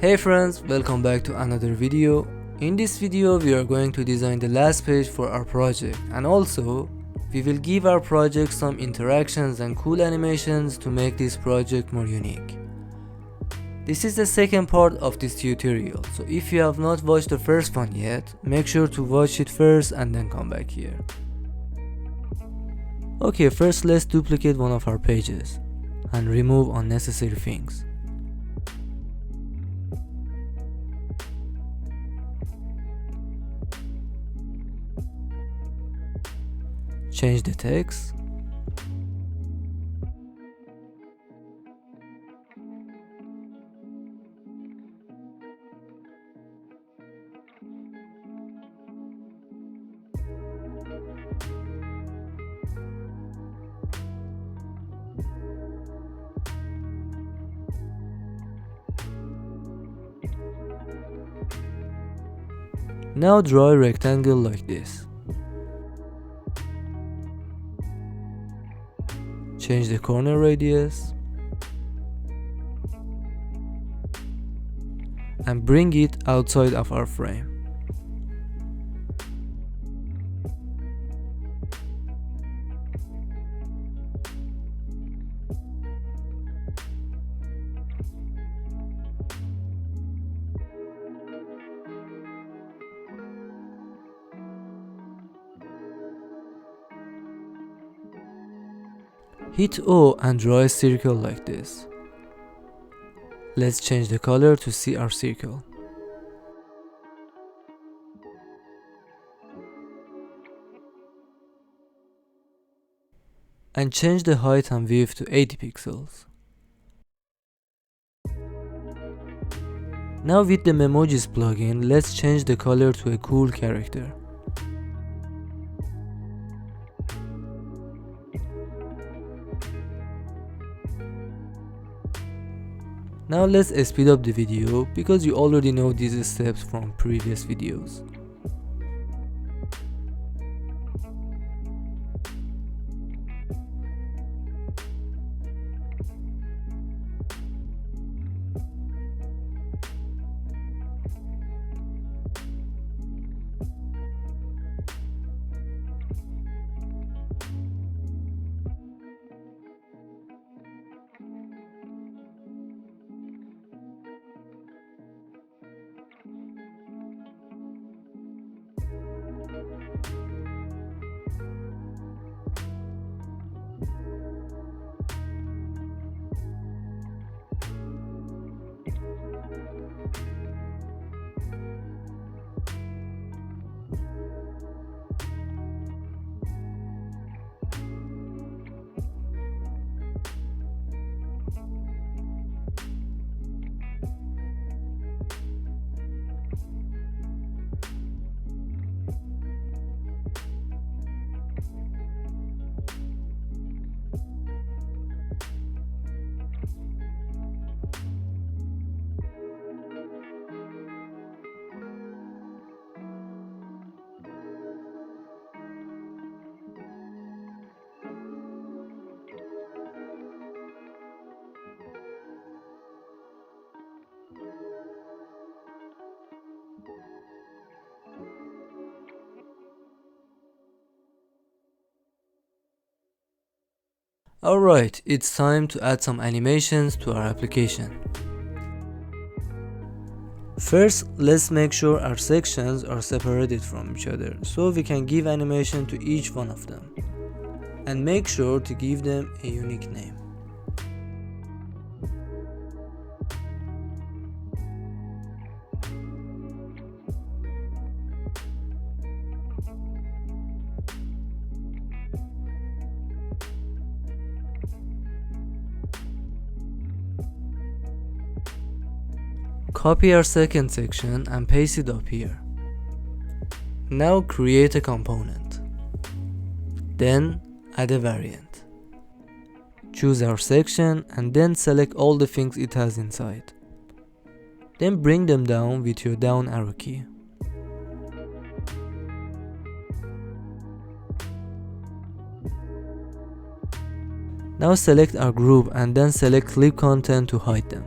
Hey friends, welcome back to another video. In this video we are going to design the last page for our project, and also we will give our project some interactions and cool animations to make this project more unique. This is the second part of this tutorial, so if you have not watched the first one yet, make sure to watch it first and then come back here. Okay, first let's duplicate one of our pages and remove unnecessary things. Change the text. Now draw a rectangle like this. Change the corner radius and bring it outside of our frame. Hit O and draw a circle like this. Let's change the color to see our circle. And change the height and width to 80 pixels. Now with the Memojis plugin, let's change the color to a cool character. Now let's speed up the video because you already know these steps from previous videos. Alright, it's time to add some animations to our application. First, let's make sure our sections are separated from each other so we can give animation to each one of them. And make sure to give them a unique name. Copy our second section and paste it up here. Now create a component. Then add a variant. Choose our section and then select all the things it has inside. Then bring them down with your down arrow key. Now select our group and then select clip content to hide them.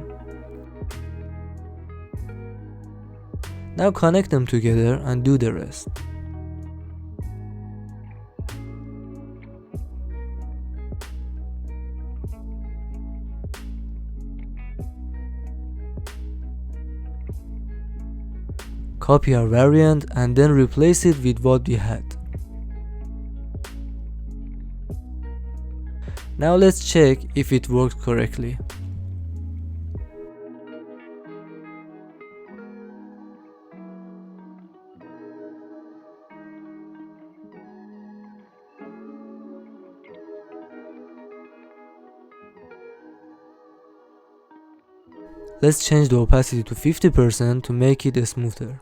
Now connect them together and do the rest. Copy our variant and then replace it with what we had. Now let's check if it worked correctly. Let's change the opacity to 50% to make it smoother.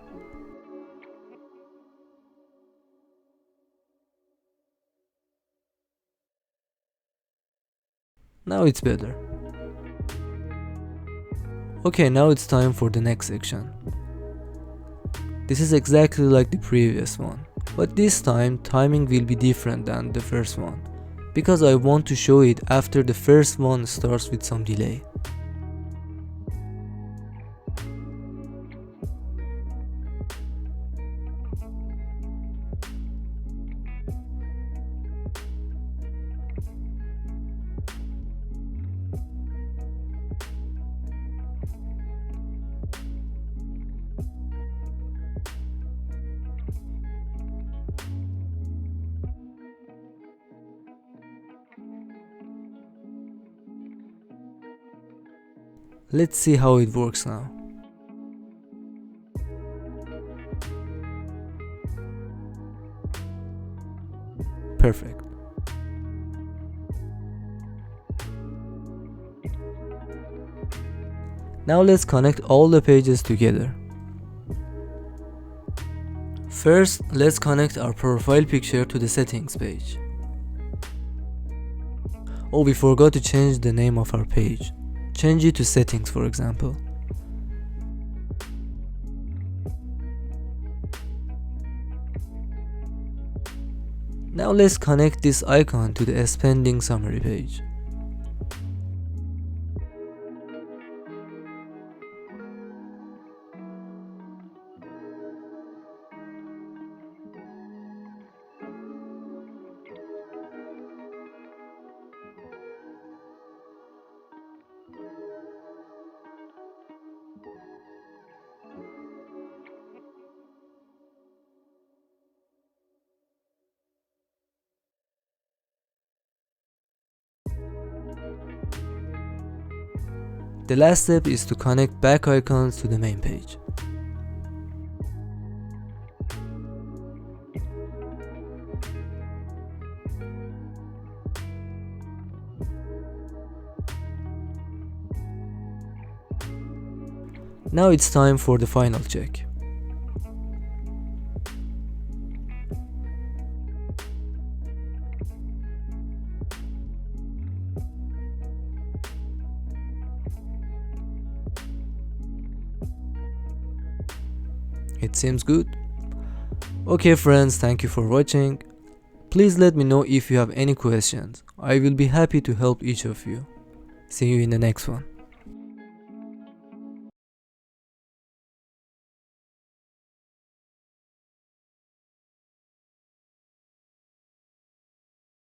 Now it's better. Okay, now it's time for the next section. This is exactly like the previous one, but this time timing will be different than the first one, because I want to show it after the first one starts with some delay. Let's see how it works now. Perfect. Now let's connect all the pages together. First, let's connect our profile picture to the settings page. Oh, we forgot to change the name of our page. Change it to settings, for example. Now let's connect this icon to the spending summary page. The last step is to connect back icons to the main page. Now it's time for the final check. It seems good. Okay friends, thank you for watching. Please let me know if you have any questions. I will be happy to help each of you. See you in the next one.